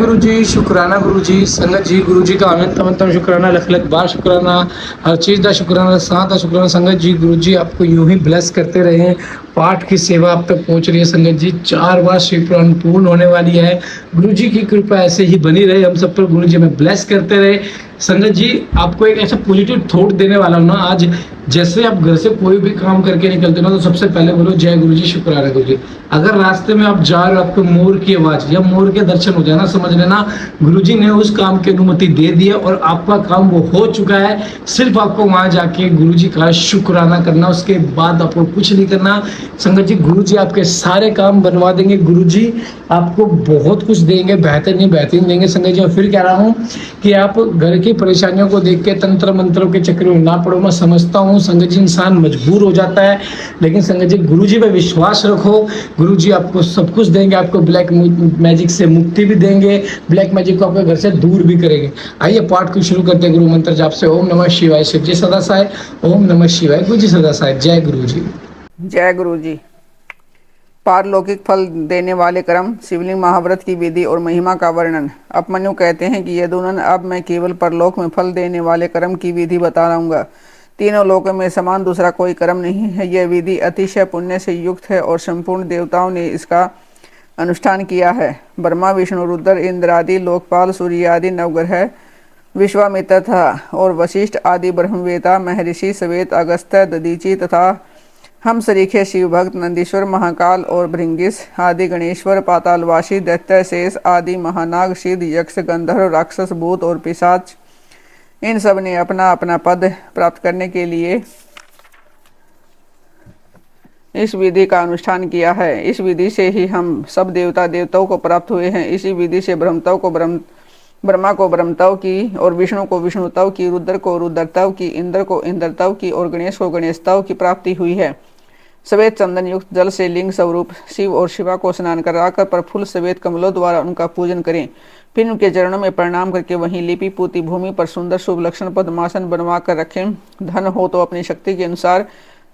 गुरु जी, शुकराना गुरु जी, संगत जी, गुरु जी का अनंत शुकराना, लख लख बार शुकराना, हर चीज़ का शुकराना, साथ का शुकराना। संगत जी, गुरु जी आपको यूं ही ब्लेस करते रहे। पाठ की सेवा आप तक पहुंच रही है संगत जी। 4 बार शिव पुराण पूर्ण होने वाली है। गुरु जी की कृपा ऐसे ही बनी रहे हम सब पर। गुरु जी हमें ब्लेस करते रहे। संगत जी, आपको एक ऐसा पॉजिटिव थॉट देने वाला हूं ना आज। जैसे आप घर से कोई भी काम करके निकलते हो ना, तो सबसे पहले बोलो जय गुरु जी, शुक्राना गुरु जी। अगर रास्ते में आप जा रहे हो, आपको मोर की आवाज या मोर के दर्शन हो जाए ना, समझ लेना गुरु जी ने उस काम की अनुमति दे दी है और आपका काम वो हो चुका है। सिर्फ आपको वहां जाके गुरु जी का शुक्राना करना, उसके बाद आपको कुछ नहीं करना। संगत जी, गुरु जी आपके सारे काम बनवा देंगे। गुरु जी आपको बहुत कुछ देंगे, बेहतरीन बेहतरीन देंगे। संगत जी, और फिर कह रहा हूँ कि आप घर की परेशानियों को देख के तंत्र मंत्रों के चक्कर में ना पड़ो। मैं समझता हूँ संगत जी, इंसान मजबूर हो जाता है, लेकिन संगत जी गुरु जी पे विश्वास रखो। गुरु जी आपको सब कुछ देंगे। आपको ब्लैक मैजिक से मुक्ति भी देंगे, ब्लैक मैजिक को आपके घर से दूर भी करेंगे। आइए पाठ को शुरू करते हैं गुरु मंत्र जाप से। ओम नमः शिवाय। शिव जी सदा साय। ओम नमः शिवाय। गुरु जी सदा साय। जय गुरु जी। जय गुरु जी। पारलौकिक फल देने वाले कर्म, शिवलिंग महाव्रत की विधि और महिमा का वर्णन। उपमन्यु कहते हैं कि यदुनंद, अब मैं केवल परलोक में फल देने वाले कर्म की विधि बता रहूँगा। तीनों लोकों में समान दूसरा कोई कर्म नहीं है। यह विधि अतिशय पुण्य से युक्त है और संपूर्ण देवताओं ने इसका अनुष्ठान किया है। ब्रह्मा, विष्णु, रुद्र, इंद्र आदि लोकपाल, सूर्य आदि नवग्रह, विश्वामित्र था और वशिष्ठ आदि ब्रह्मवेता, महर्षि सवेत, अगस्त्य, दधीचि तथा हम सरीखे शिव भक्त, नंदीश्वर, महाकाल और भृंगिस आदि गणेश्वर, पातालवासी, दैत्य, शेष आदि महानाग, सिद्ध, यक्ष, गंधर्व, राक्षस, भूत और पिशाच, इन सब ने अपना अपना पद प्राप्त करने के लिए इस विधि का अनुष्ठान किया है। इस विधि से ही हम सब देवता देवताओं को प्राप्त हुए हैं। इसी विधि से ब्रह्मा को ब्रह्मताओं की और विष्णु को विष्णुताओं की, रुद्र को रुद्रताओं की, इंद्र को इंद्रताओं की और गणेश को गणेशताओं की प्राप्ति हुई है। सवेत चंदन युक्त जल से लिंग स्वरूप शिव और शिवा को स्नान कराकर प्रफुल्ल सवेत कमलों द्वारा उनका पूजन करें। फिर उनके चरणों में प्रणाम करके वहीं लिपि पूती भूमि पर सुंदर शुभ लक्षण पद्मासन बनवा कर रखें। धन हो तो अपनी शक्ति के अनुसार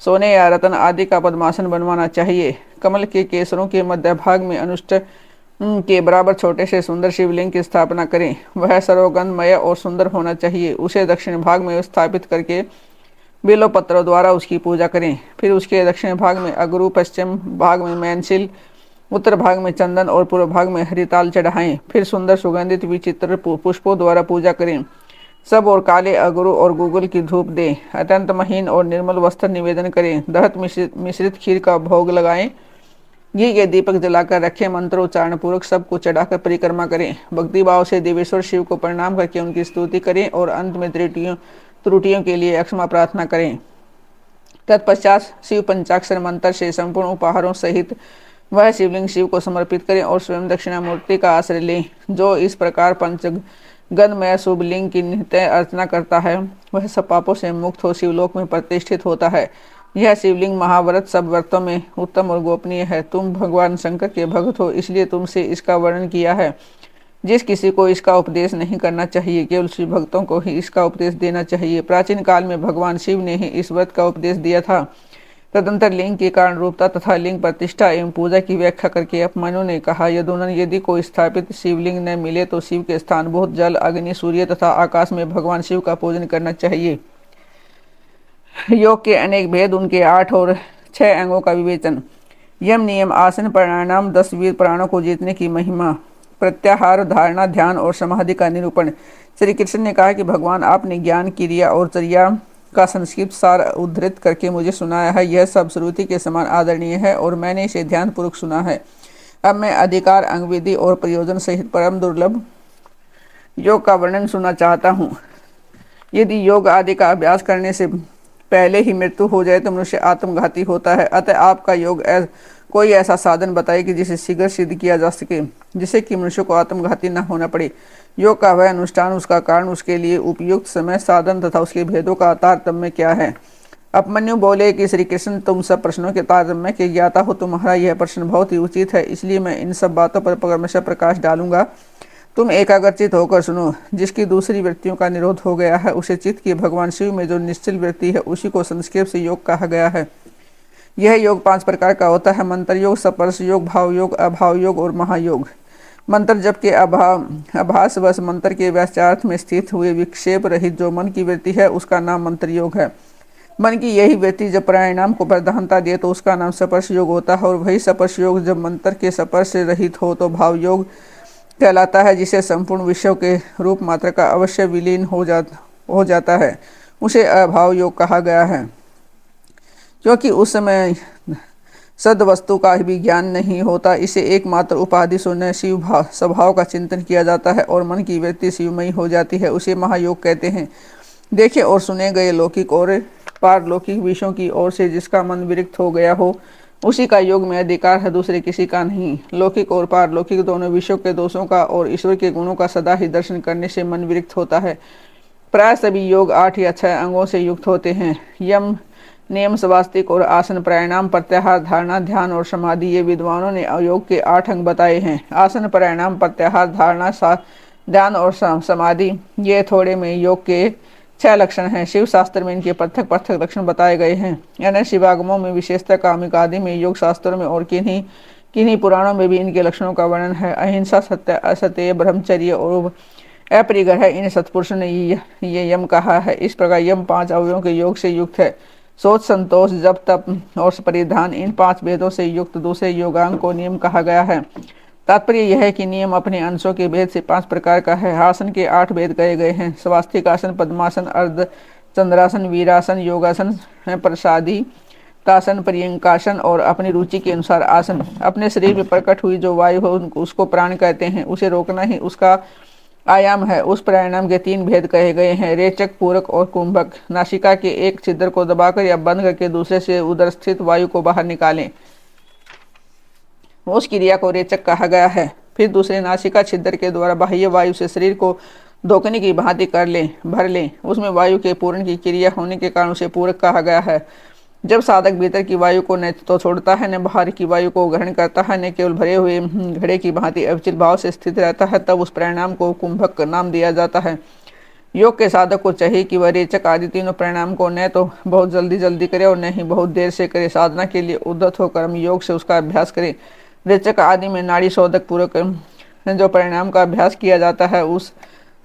सोने या रतन आदि का पद्मासन बनवाना चाहिए। कमल के केसरों के मध्य भाग में अनुष्ठ के बराबर छोटे से सुंदर शिवलिंग की स्थापना करें। वह सर्वगंधमय और सुंदर होना चाहिए। उसे दक्षिण भाग में स्थापित करके बेलो पत्रों द्वारा उसकी पूजा करें। फिर उसके दक्षिण भाग में अगरू, पश्चिम भाग में मैनसिल, उत्तर भाग में चंदन और पूर्व भाग में हरिताल चढ़ाएं। फिर सुंदर सुगंधित विचित्र पुष्पों द्वारा पूजा करें। सब और काले अगरू और गूगल की धूप दें। अत्यंत महीन और निर्मल वस्त्र निवेदन करें। दहत मिश्रित खीर का भोग लगाएं। घी के दीपक जलाकर रखें। मंत्रोच्चारण पूर्वक सबको चढ़ाकर परिक्रमा करें। भक्ति भाव से देवेश्वर शिव को प्रणाम करके उनकी स्तुति करें और अंत में त्रुटियों के लिए क्षमा प्रार्थना करें। तत्पश्चात शिव पंचाक्षर मंत्र से संपूर्ण उपहारों सहित वह शिवलिंग शिव को समर्पित करें और स्वयं दक्षिणामूर्ति का आश्रय लें। जो इस प्रकार पंचगंधमय शुभलिंग की नित्य अर्चना करता है वह सब पापों से मुक्त हो शिवलोक में प्रतिष्ठित होता है। यह शिवलिंग महाव्रत सब व्रतों में उत्तम और गोपनीय है। तुम भगवान शंकर के भक्त हो, इसलिए तुमसे इसका वर्णन किया है। जिस किसी को इसका उपदेश नहीं करना चाहिए, केवल शिव भक्तों को ही इसका उपदेश देना चाहिए। प्राचीन काल में भगवान शिव ने ही इस व्रत का उपदेश दिया था। तदंतर लिंग की कारण रूपता तथा लिंग प्रतिष्ठा एवं पूजा की व्याख्या करके उपमन्यु ने कहा, यदुनंद, यदि कोई स्थापित शिवलिंग न मिले तो शिव के स्थान बहुत जल, अग्नि, सूर्य तथा आकाश में भगवान शिव का पूजन करना चाहिए। योग के अनेक भेद, उनके 8 और 6 अंगों का विवेचन, यम, नियम, आसन, प्राणायाम, 10 वीर प्राणों को जीतने की महिमा, प्रत्याहार, धारणा, ध्यान और समाधि का निरूपण। श्री कृष्ण ने कहा कि भगवान, आपने ज्ञान, क्रिया और चर्या का संक्षिप्त सार उद्धृत करके मुझे सुनाया है। यह सब श्रुति के समान आदरणीय है और मैंने इसे ध्यानपूर्वक सुना है। अब मैं अधिकार, अंग विधि और प्रयोजन सहित परम दुर्लभ योग का वर्णन सुनना चाहता हूँ। यदि योग आदि का अभ्यास करने से पहले ही मृत्यु हो जाए तो मनुष्य आत्मघाती होता है। अतः आपका योग कोई ऐसा साधन बताइए कि जिसे शीघ्र सिद्ध किया जा सके, जिससे कि मनुष्य को आत्मघाती न होना पड़े। योग का वह अनुष्ठान, उसका कारण, उसके लिए उपयुक्त समय, साधन तथा उसके भेदों का तारतम्य क्या है। उपमन्यु बोले कि श्री कृष्ण, तुम सब प्रश्नों के तारतम्य के ज्ञाता हो। तुम्हारा यह प्रश्न बहुत ही उचित है, इसलिए मैं इन सब बातों पर क्रमशः प्रकाश डालूंगा। तुम एकाग्रचित होकर सुनो। जिसकी दूसरी वृत्तियों का निरोध हो गया है, उसे चित्त की भगवान शिव में जो निश्चल वृत्ति है, उसी को संक्षेप से योग कहा गया है। यह योग 5 प्रकार का होता है: मंत्र योग, स्पर्श योग, भाव योग, अभाव योग और महायोग। मंत्र जप के आभास वश मंत्र के वाच्यार्थ में स्थित हुए विक्षेप रहित जो मन की वृत्ति है उसका नाम मंत्र योग है। मन की यही वृत्ति जब प्राणायाम को प्रधानता दे तो उसका नाम स्पर्श योग होता है, और वही स्पर्श योग जब मंत्र के स्पर्श से रहित हो तो भाव योग कहलाता है, जिसे संपूर्ण विश्व के रूप मात्र का अवश्य विलीन हो जाता है। उसे अभाव योग कहा गया है, क्योंकि उस समय सद वस्तु का भी ज्ञान नहीं होता। इसे एकमात्र उपाधि सुनने शिव स्वभाव का चिंतन किया जाता है और मन की वृत्ति शिवमयी हो जाती है। उसे महायोग कहते हैं। देखे और सुने गए लौकिक और पारलौकिक विषयों की ओर से जिसका मन विरक्त हो गया हो उसी का योग में अधिकार है, दूसरे किसी का नहीं। लौकिक और पारलौकिक दोनों विषयों के दोषों का और ईश्वर के गुणों का सदा ही दर्शन करने से मन विरक्त होता है। प्राय सभी योग 8 या 6 अंगों से युक्त होते हैं। यम, नियम, स्वास्तिक और आसन, प्राणायाम, प्रत्याहार, धारणा, ध्यान और समाधि, ये विद्वानों ने योग के 8 अंग बताए हैं। आसन, प्राणायाम, प्रत्याहार, धारणा, ध्यान और समाधि, ये थोड़े में योग के 6 लक्षण हैं। शिव शास्त्र में इनके पृथक पृथक लक्षण बताए गए हैं। यानी शिवागमों में, विशेषतः कामिक आदि में, योग शास्त्रों में और किन्हीं पुराणों में भी इनके लक्षणों का वर्णन है। अहिंसा, सत्य, असत्य, ब्रह्मचर्य और अपरिग्रह, इन सत्पुरुषों ने ये यम कहा है। इस प्रकार यम 5 अवयवों के योग से युक्त है। सोच, संतोष, जप, तप और परिधान, इन 5 भेदों से युक्त दूसरे योगांग को नियम कहा गया है। तात्पर्य यह है कि नियम अपने अंशों के भेद से 5 प्रकार का है। आसन के 8 भेद कहे गए हैं। स्वास्तिक आसन, पद्मासन, अर्ध चंद्रासन, वीरासन, योगासन, प्रसादी तासन, पर्यंकासन और अपनी रुचि के अनुसार आसन। अपने शरीर में प्रकट हुई जो वायु हो उसको प्राण कहते हैं। उसे रोकना ही उसका आयाम है। उस प्राणायाम के 3 भेद कहे गए हैं, रेचक, पूरक और कुंभक। नासिका के एक छिद्र को दबाकर या बंद करके दूसरे से उदर स्थित वायु को बाहर निकालें, उस क्रिया को रेचक कहा गया है। फिर दूसरे नासिका छिद्र के द्वारा बाह्य वायु से शरीर को धोखने की भांति भर लें। उसमें वायु के पूर्ण की क्रिया होने के कारण उसे पूरक कहा गया है। जब साधक भीतर की वायु को न तो छोड़ता है न बाहर की वायु को ग्रहण करता है, न केवल भरे हुए घड़े की भांति अविचल भाव से स्थित रहता है, तब उस प्राणायाम को कुंभक नाम दिया जाता है। योग के साधक को चाहिए कि वह रेचक आदि तीनों प्राणायाम को न तो बहुत जल्दी करे और न ही बहुत देर से करे। साधना के लिए उद्धत होकर हम योग से उसका अभ्यास करें। रेचक आदि में नाड़ी शोधक पूर्वक जो प्राणायाम का अभ्यास किया जाता है उस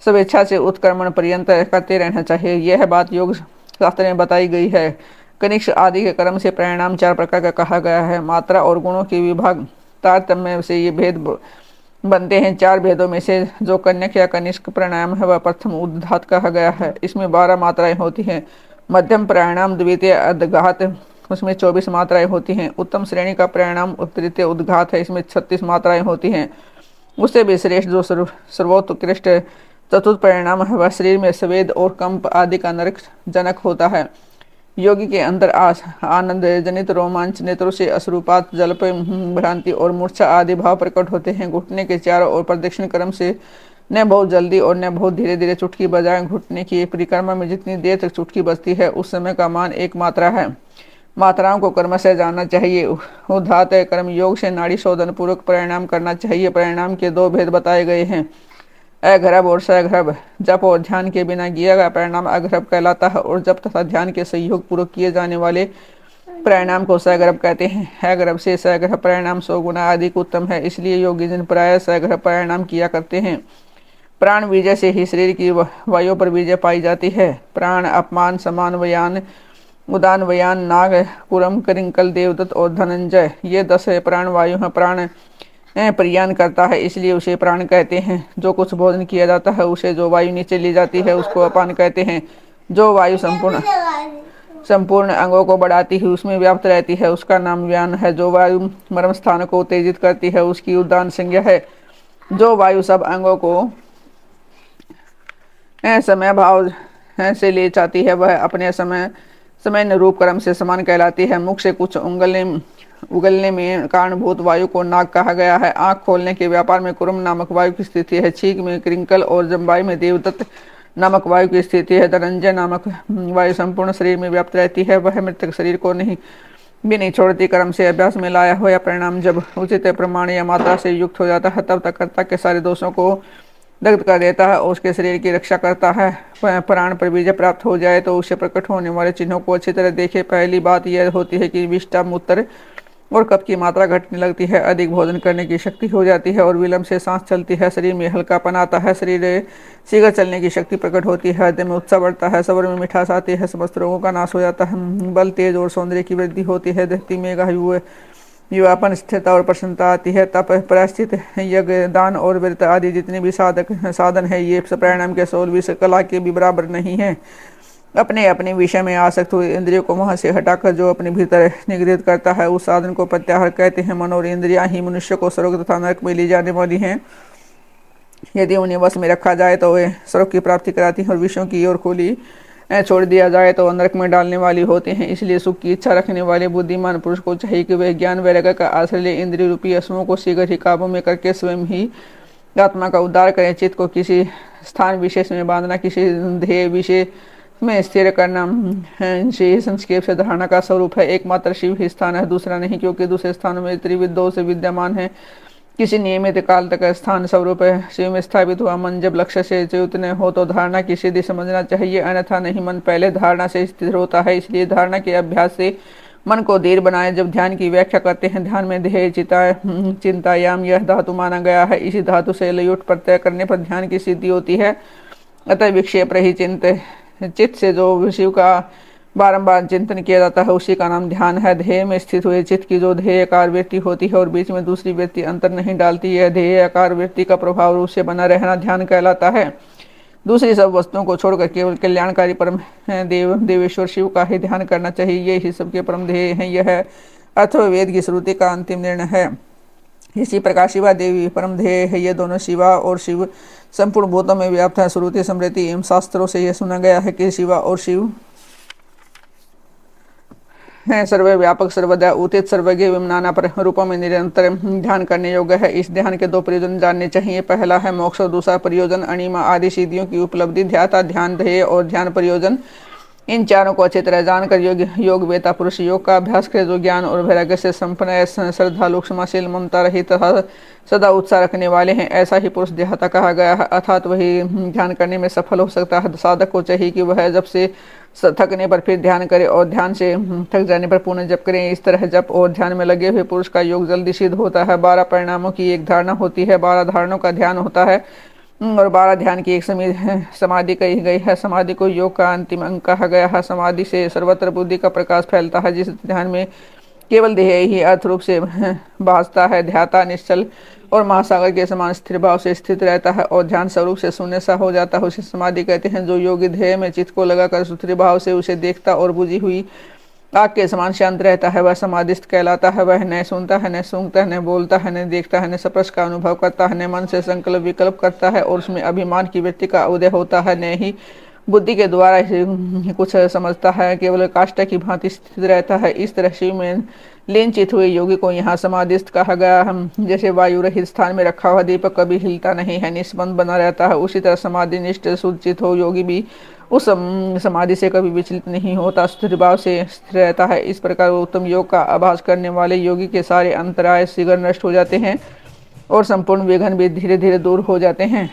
स्वेच्छा से उत्क्रमण पर्यंत करते रहना चाहिए। यह बात योग शास्त्र में बताई गई है। कनिष्ठ आदि के क्रम से प्राणायाम 4 प्रकार का कहा गया है। मात्रा और गुणों के विभाग तारतम्य से ये भेद बनते हैं। 4 भेदों में से जो कन्यक या कनिष्ठ प्राणायाम है वह प्रथम उद्घात कहा गया है। इसमें 12 मात्राएं होती हैं। मध्यम प्राणायाम द्वितीय अर्धघात, उसमें 24 मात्राएं होती हैं। उत्तम श्रेणी का प्राणायाम तृतीय उद्घात है, इसमें 36 मात्राएं होती हैं। उससे भी श्रेष्ठ जो सर्वोत्कृष्ट चतुर्थ प्राणायाम है वह शरीर में स्वेद और कंप आदि का नरक जनक होता है। योगी के अंदर आनंद जनित रोमांच, नेत्रों से अश्रुपात, जल्प, भ्रांति और मूर्छा आदि भाव प्रकट होते हैं। घुटने के चारों ओर प्रदक्षिण क्रम से न बहुत जल्दी और न बहुत धीरे धीरे चुटकी बजाएं। घुटने की परिक्रमा में जितनी देर तक चुटकी बजती है उस समय का मान 1 मात्रा है। मात्राओं को कर्म से जानना चाहिए। उद्धात कर्म योग से नाड़ी शोधन पूर्वक प्राणायाम करना चाहिए। प्राणायाम के 2 भेद बताए गए हैं, अघ्रभ और सघ्रभ। जप और ध्यान के बिना किया गया प्राणायाम अघ्रभ कहलाता है और जप तथा ध्यान के सहयोग पूर्वक किए जाने वाले प्राणायाम को सघ्रभ कहते हैं। अघ्रभ से सघ्रभ प्राणायाम 100 गुना अधिक उत्तम है, इसलिए योगी जन प्राय सघ्रभ प्राणायाम किया करते हैं। प्राण विजय से ही शरीर की वायु पर विजय पाई जाती है। प्राण, अपमान, समान व्यान, उदान व्यान, नाग, कुरम, करिंकल, देवदत्त और धनंजय, ये 10 प्राण वायु हैं। प्राण प्रयाण करता है इसलिए उसे प्राण कहते हैं। जो कुछ भोजन किया जाता है उसे जो वायु नीचे ली जाती है उसको अपान कहते हैं। जो वायु संपूर्ण अंगों को बढ़ाती है उसमें व्याप्त रहती है उसका नाम व्यान है। जो वायु मर्म स्थान को उत्तेजित करती है उसकी उदान संज्ञा है। जो वायु सब अंगों को समय भाव से ले जाती है वह अपने समय रूप क्रम से समान कहलाती है। मुख से कुछ उगलने में कारणभूत वायु को नाग कहा गया है। आंख खोलने के व्यापार में कुरम नामक वायु की स्थिति है। छींक में क्रिंकल और जम्बाई में देवदत्त नामक वायु की स्थिति है। धनंजय नामक वायु संपूर्ण शरीर में व्याप्त रहती है। वह मृतक शरीर को नहीं छोड़ती। कर्म से अभ्यास में लाया हुआ परिणाम जब उचित प्रमाण या मात्रा से युक्त हो जाता है तब तक कर्ता के सारे दोषों को दग्ध कर देता है और उसके शरीर की रक्षा करता है। प्राण पर विजय प्राप्त हो जाए तो उसे प्रकट होने वाले चिन्हों को अच्छी तरह देखे। पहली बात यह होती है कि विष्टा, मूत्र और कफ की मात्रा घटने लगती है, अधिक भोजन करने की शक्ति हो जाती है और विलंब से सांस चलती है, शरीर में हल्कापन आता है, शरीर शीघ्र चलने की शक्ति प्रकट होती है, हृदय में उत्साह बढ़ता है, सबर में मिठास आती है, समस्त रोगों का नाश हो जाता है, बल तेज और सौंदर्य की वृद्धि होती है, धरती में युवापन, स्थिरता और प्रसन्नता आती है। तप, प्रायश्चित, यज्ञ, दान और व्रत आदि जितने भी साधन है, ये प्राणायाम के 16 कला के भी बराबर नहीं है। अपने अपने विषय में आसक्त हुए इंद्रियों को वहां से हटाकर जो अपने भीतर निगृहित करता है, उस साधन को प्रत्याहार कहते हैं। मन और इंद्रियां ही मनुष्य को स्वर्ग तथा नरक में ले जाने वाली हैं। यदि उन्हें वश में रखा जाए तो वे स्वर्ग की प्राप्ति कराती हैं और विषयों की ओर खोली छोड़ दिया जाए तो नरक में डालने वाली होते हैं। इसलिए सुख की इच्छा रखने वाले बुद्धिमान पुरुष को चाहिए कि वह ज्ञान वैराग्य का आश्रय ले, इंद्रिय रूपी अश्वों को शीघ्र ही काबू में करके स्वयं ही आत्मा का उद्धार करें। चित्त को किसी स्थान विशेष में बांधना, किसी ध्येय विषय में स्थिर करना श्री संक्षेप से धारणा का स्वरूप है। एकमात्र शिव ही स्थान है, दूसरा नहीं, क्योंकि दूसरे स्थानों में त्रिविध दोष विद्यमान है। किसी नियमित काल तक स्थान स्वरूप है शिव में स्थापित हुआ मन जब लक्ष्य से च्युत न हो तो धारणा की सिद्धि समझना चाहिए, अन्यथा नहीं। मन पहले धारणा से स्थिर होता है, इसलिए धारणा के अभ्यास से मन को धीर बनाए। जब ध्यान की व्याख्या करते हैं, ध्यान में ध्येय चिंतायाम यह धातु माना गया है। इसी धातु से लयोट प्रत्यय करने पर ध्यान की सिद्धि होती है। अतः विक्षेप रही चित्त से जो शिव का बारंबार चिंतन किया जाता है, उसी का नाम ध्यान है। ध्येय में स्थित हुए चित्त की जो ध्येय आकार वृत्ति होती है और बीच में दूसरी वृत्ति अंतर नहीं डालती, यह ध्येय आकार वृत्ति का प्रभाव रूप से बना रहना ध्यान कहलाता है। दूसरी सब वस्तुओं को छोड़कर केवल कल्याणकारी परम देवेश्वर शिव का ही ध्यान करना चाहिए। ये ही सबके परम ध्येय हैं। यह अथर्ववेद की श्रुति का अंतिम निर्णय है। इसी प्रकार शिवा देवी परम ध्येय है। ये दोनों शिवा और शिव संपूर्ण भूतों में व्याप्त है। श्रुति, स्मृति एवं शास्त्रों से यह सुना गया है कि शिवा और शिव है सर्वव्यापक, सर्वदा उचित, सर्वज्ञ एवं नाना रूपों में निरंतर ध्यान करने योग्य है। इस ध्यान के 2 प्रयोजन जानने चाहिए। पहला है मोक्ष और दूसरा प्रयोजन अणिमा आदि सिद्धियों की उपलब्धि। ध्याता, ध्यान, ध्येय और ध्यान प्रयोजन, इन चारों को अच्छी तरह जानकर योग वेता पुरुष योग का अभ्यास करे, जो ज्ञान और वैराग्य से संपन्न, श्रद्धालु, क्षमाशील, ममता रहित तथा सदा उत्साह रखने वाले हैं, ऐसा ही पुरुष देहाता कहा गया है। अर्थात वही ध्यान करने में सफल हो सकता है। साधक को चाहिए कि वह जब से थकने पर फिर ध्यान करे और ध्यान से थक जाने पर पुनः जप करें। इस तरह जप और ध्यान में लगे हुए पुरुष का योग जल्दी सिद्ध होता है। 12 परिणामों की एक धारणा होती है, 12 धारणों का ध्यान होता है और 12 ध्यान की एक समाधि कही गई है। समाधि को योग का अंतिम अंग कहा गया है। समाधि से सर्वत्र बुद्धि का प्रकाश फैलता है। जिस ध्यान में केवल देह ही अर्थ रूप से भासता है, ध्याता निश्चल और महासागर के समान स्थिर भाव से स्थित रहता है और ध्यान स्वरूप से शून्य सा हो जाता है, उसे समाधि कहते हैं। जो योगी ध्येय में चित्त को लगाकर सुस्थिर भाव से उसे देखता और बुझी हुई आग के समान शांत रहता है, वह समाधिस्थ कहलाता है। वह न सुनता है, न सूंघता है, न बोलता है, न देखता है, न स्पर्श का अनुभव करता है, न मन से संकल्प विकल्प करता है और उसमें अभिमान की वृत्ति का उदय होता है, न ही बुद्धि के द्वारा कुछ समझता है, केवल काष्ठ की भांति स्थित रहता है। इस तरह शिव में लीन चित हुए योगी को यहाँ समाधिस्थ कहा गया है। जैसे वायु रहित स्थान में रखा हुआ दीपक कभी हिलता नहीं है, निष्पंद बना रहता है, उसी तरह समाधि निष्ठ शुद्ध चित हो योगी भी उस समाधि से कभी विचलित नहीं होता, स्थिर भाव से स्थिर रहता है। इस प्रकार उत्तम योग का आभास करने वाले योगी के सारे अंतराय शीघ्र नष्ट हो जाते हैं और संपूर्ण विघ्न भी धीरे धीरे दूर हो जाते हैं।